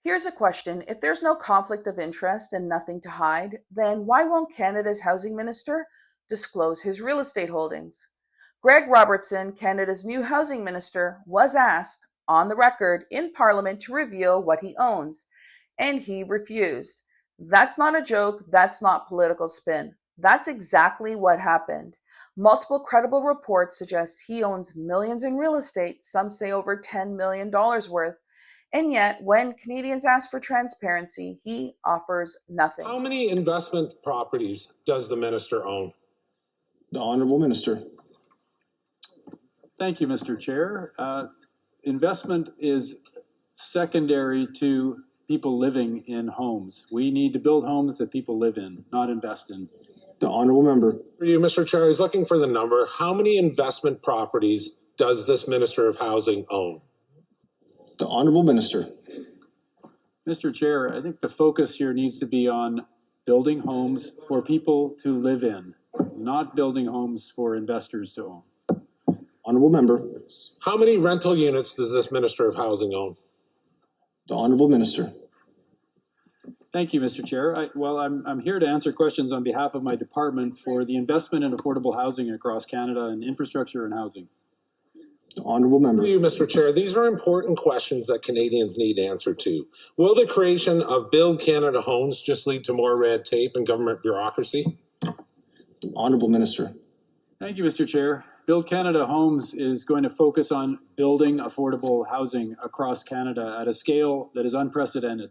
Here's a question. If there's no conflict of interest and nothing to hide, then why won't Canada's housing minister disclose his real estate holdings? Greg Robertson, Canada's new housing minister, was asked on the record in Parliament to reveal what he owns, and he refused. That's not a joke. That's not political spin. That's exactly what happened. Multiple credible reports suggest he owns millions in real estate, some say over $10 million worth. And yet, when Canadians ask for transparency, he offers nothing. How many investment properties does the minister own? The Honourable Minister. Thank you, Mr. Chair. Investment is secondary to people living in homes. We need to build homes that people live in, not invest in. The Honourable Member. For you, Mr. Chair, I was looking for the number. How many investment properties does this Minister of Housing own? The Honourable Minister. Mr. Chair, I think the focus here needs to be on building homes for people to live in, not building homes for investors to own. Honourable Member. How many rental units does this Minister of Housing own? The Honourable Minister. Thank you, Mr. Chair. I'm here to answer questions on behalf of my department for the investment in affordable housing across Canada and infrastructure and housing. The Honourable Member. For you, Mr. Chair, these are important questions that Canadians need answer to. Will the creation of Build Canada Homes just lead to more red tape and government bureaucracy? The Honourable Minister. Thank you, Mr. Chair. Build Canada Homes is going to focus on building affordable housing across Canada at a scale that is unprecedented.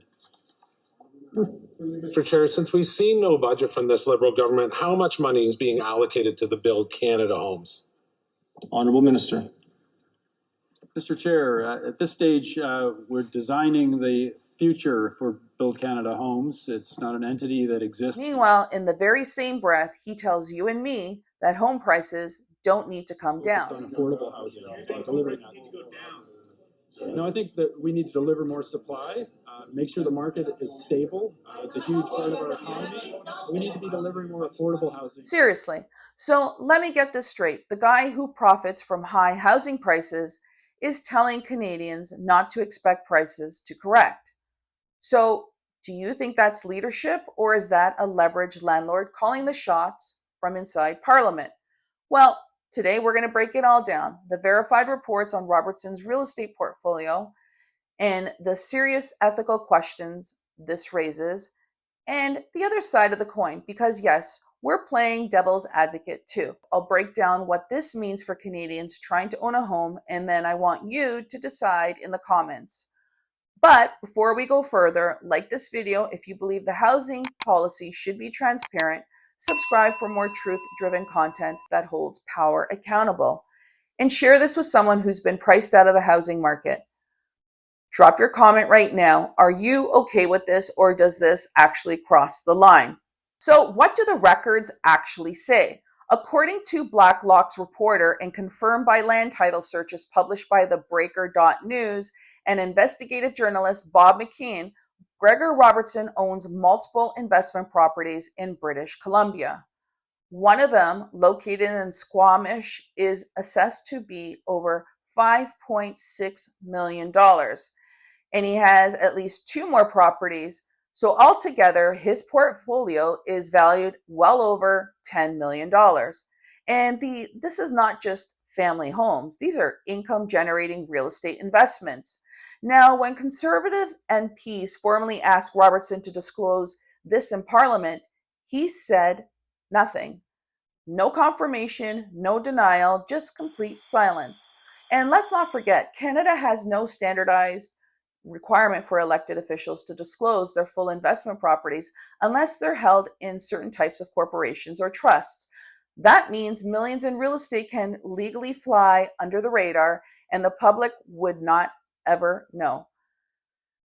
Mr. Chair, since we've seen no budget from this Liberal government, how much money is being allocated to the Build Canada Homes? The Honourable Minister. Mr. Chair, at this stage, we're designing the future for Build Canada Homes. It's not an entity that exists. Meanwhile, in the very same breath, he tells you and me that home prices don't need to come down. On affordable housing. No, I think that we need to deliver more supply, make sure the market is stable. It's a huge part of our economy. We need to be delivering more affordable housing. Seriously. So let me get this straight. The guy who profits from high housing prices is telling Canadians not to expect prices to correct. So do you think that's leadership, or is that a leveraged landlord calling the shots from inside Parliament? Well, today we're going to break it all down. The verified reports on Robertson's real estate portfolio and the serious ethical questions this raises, and the other side of the coin, because yes, we're playing devil's advocate too. I'll break down what this means for Canadians trying to own a home, and then I want you to decide in the comments. But before we go further, like this video if you believe the housing policy should be transparent, subscribe for more truth-driven content that holds power accountable, and share this with someone who's been priced out of the housing market. Drop your comment right now. Are you okay with this, or does this actually cross the line? So what do the records actually say? According to Blacklock's reporter and confirmed by land title searches published by the Breaker.News and investigative journalist Bob McKean, Gregor Robertson owns multiple investment properties in British Columbia. One of them, located in Squamish, is assessed to be over $5.6 million. And he has at least two more properties. So altogether, his portfolio is valued well over $10 million. And this is not just family homes. These are income-generating real estate investments. Now, when Conservative MPs formally asked Robertson to disclose this in Parliament, he said nothing. No confirmation, no denial, just complete silence. And let's not forget, Canada has no standardized requirement for elected officials to disclose their full investment properties unless they're held in certain types of corporations or trusts. That means millions in real estate can legally fly under the radar, and the public would not ever know.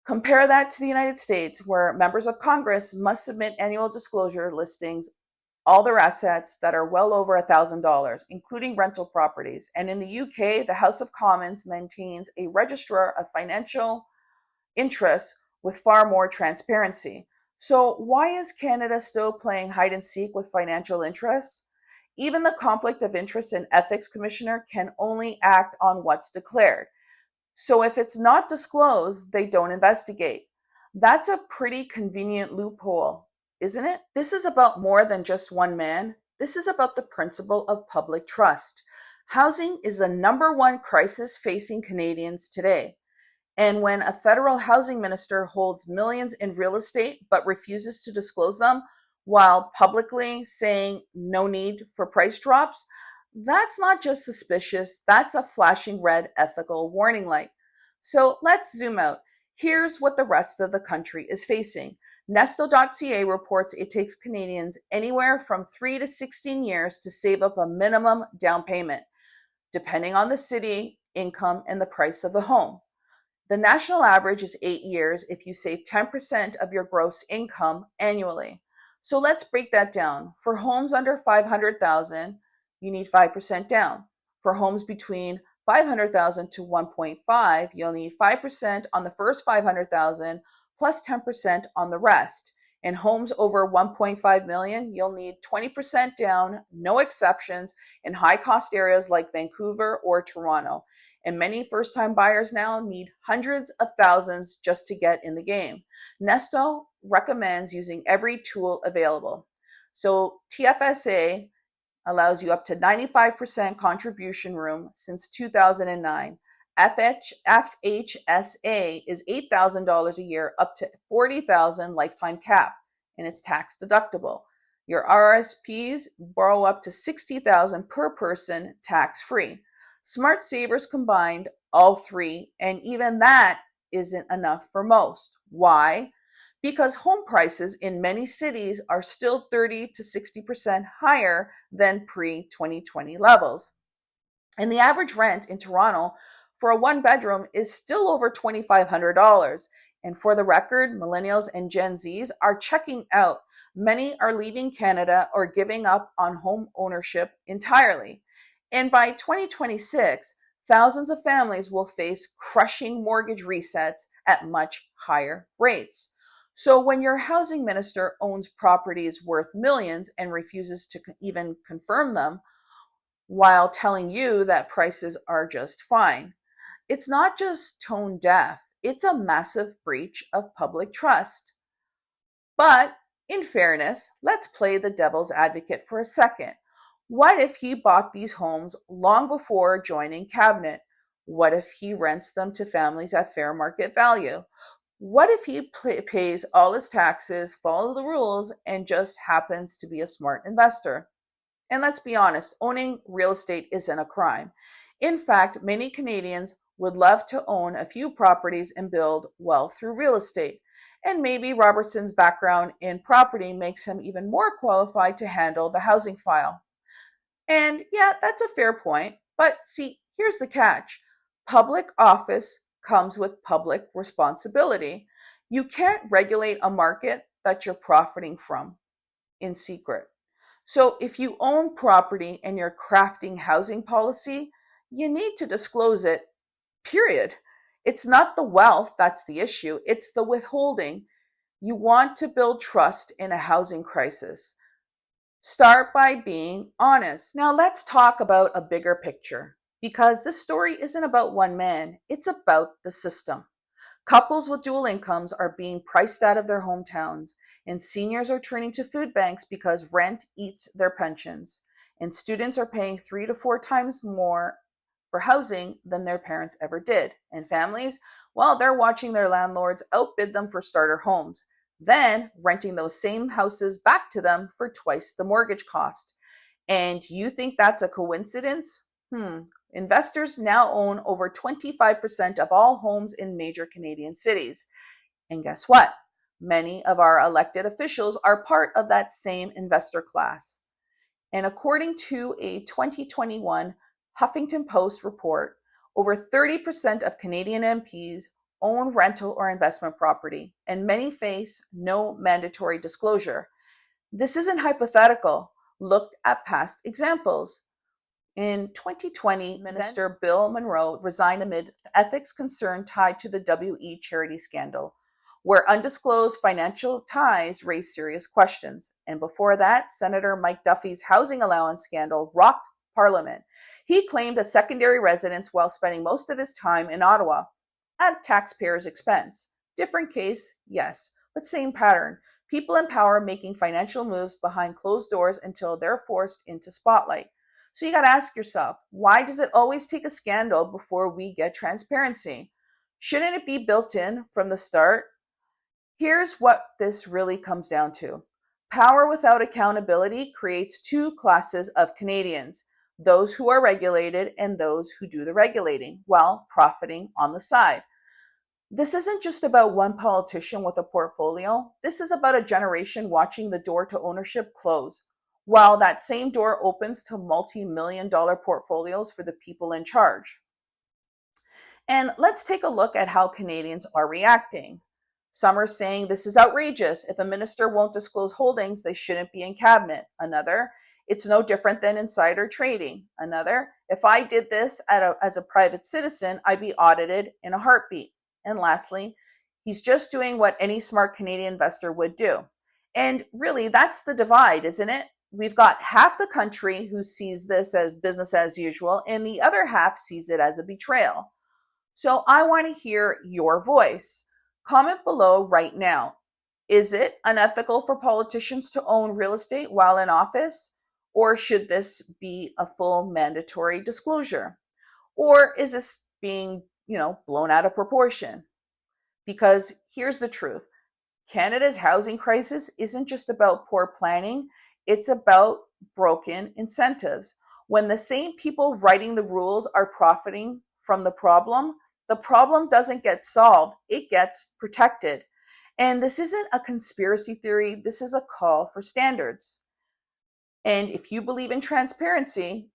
Compare that to the United States, where members of Congress must submit annual disclosure listings all their assets that are well over $1,000, including rental properties. And in the UK, the House of Commons maintains a registrar of financial interests with far more transparency. So why is Canada still playing hide and seek with financial interests? Even the Conflict of Interest and Ethics Commissioner can only act on what's declared. So if it's not disclosed, they don't investigate. That's a pretty convenient loophole, isn't it? This is about more than just one man. This is about the principle of public trust. Housing is the number one crisis facing Canadians today. And when a federal housing minister holds millions in real estate but refuses to disclose them while publicly saying no need for price drops, that's not just suspicious, that's a flashing red ethical warning light. So let's zoom out. Here's what the rest of the country is facing. Nesto.ca reports it takes Canadians anywhere from 3 to 16 years to save up a minimum down payment, depending on the city, income, and the price of the home. The national average is 8 years if you save 10% of your gross income annually. So let's break that down. For homes under 500,000, you need 5% down. For homes between 500,000 to 1.5, you'll need 5% on the first 500,000 plus 10% on the rest. In homes over 1.5 million, you'll need 20% down, no exceptions, in high-cost areas like Vancouver or Toronto. And many first-time buyers now need hundreds of thousands just to get in the game. Nesto recommends using every tool available. So TFSA allows you up to 95% contribution room since 2009. FHSA is $8,000 a year up to $40,000 lifetime cap, and it's tax deductible. Your RRSPs borrow up to $60,000 per person tax-free. Smart Savers combined all three, and even that isn't enough for most. Why? Because home prices in many cities are still 30 to 60% higher than pre-2020 levels. And the average rent in Toronto for a one-bedroom is still over $2,500. And for the record, millennials and Gen Zs are checking out. Many are leaving Canada or giving up on home ownership entirely. And by 2026, thousands of families will face crushing mortgage resets at much higher rates. So when your housing minister owns properties worth millions and refuses to even confirm them while telling you that prices are just fine, it's not just tone deaf, it's a massive breach of public trust. But in fairness, let's play the devil's advocate for a second. What if he bought these homes long before joining cabinet? What if he rents them to families at fair market value? What if he pays all his taxes, follows the rules, and just happens to be a smart investor? And let's be honest, owning real estate isn't a crime. In fact, many Canadians would love to own a few properties and build wealth through real estate. And maybe Robertson's background in property makes him even more qualified to handle the housing file. And yeah, that's a fair point. But see, here's the catch. Public office comes with public responsibility. You can't regulate a market that you're profiting from in secret. So if you own property and you're crafting housing policy, you need to disclose it, period. It's not the wealth that's the issue, it's the withholding. You want to build trust in a housing crisis. Start by being honest. Now let's talk about a bigger picture, because this story isn't about one man, it's about the system. Couples with dual incomes are being priced out of their hometowns, and seniors are turning to food banks because rent eats their pensions, and students are paying 3 to 4 times more for housing than their parents ever did. And families, well, they're watching their landlords outbid them for starter homes, then renting those same houses back to them for twice the mortgage cost. And you think that's a coincidence? Investors now own over 25% of all homes in major Canadian cities. And guess what? Many of our elected officials are part of that same investor class. And according to a 2021 Huffington Post report, over 30% of Canadian MPs own rental or investment property, and many face no mandatory disclosure. This isn't hypothetical. Look at past examples. In 2020, Minister Bill Monroe resigned amid ethics concern tied to the WE charity scandal, where undisclosed financial ties raised serious questions. And before that, Senator Mike Duffy's housing allowance scandal rocked Parliament. He claimed a secondary residence while spending most of his time in Ottawa at taxpayers' expense. Different case, yes, but same pattern. People in power making financial moves behind closed doors until they're forced into spotlight. So you got to ask yourself, why does it always take a scandal before we get transparency? Shouldn't it be built in from the start? Here's what this really comes down to. Power without accountability creates two classes of Canadians, those who are regulated and those who do the regulating while profiting on the side. This isn't just about one politician with a portfolio. This is about a generation watching the door to ownership close, while that same door opens to multi-million-dollar portfolios for the people in charge. And let's take a look at how Canadians are reacting. Some are saying this is outrageous. If a minister won't disclose holdings, they shouldn't be in cabinet. Another, it's no different than insider trading. Another, if I did this as a private citizen, I'd be audited in a heartbeat. And lastly, he's just doing what any smart Canadian investor would do. And really, that's the divide, isn't it? We've got half the country who sees this as business as usual, and the other half sees it as a betrayal. So I want to hear your voice. Comment below right now. Is it unethical for politicians to own real estate while in office? Or should this be a full mandatory disclosure? Or is this being, blown out of proportion? Because here's the truth. Canada's housing crisis isn't just about poor planning. It's about broken incentives. When the same people writing the rules are profiting from the problem doesn't get solved, it gets protected. And this isn't a conspiracy theory, this is a call for standards. And if you believe in transparency,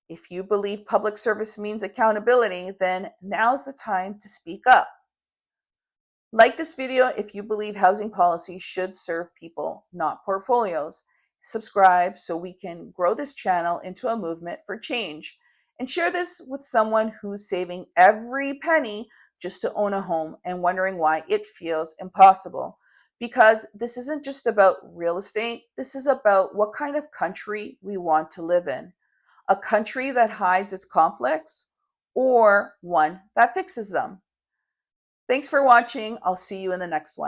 if you believe public service means accountability, then now's the time to speak up. Like this video if you believe housing policy should serve people, not portfolios. Subscribe so we can grow this channel into a movement for change. And share this with someone who's saving every penny just to own a home and wondering why it feels impossible. Because this isn't just about real estate. This is about what kind of country we want to live in. A country that hides its conflicts or one that fixes them. Thanks for watching. I'll see you in the next one.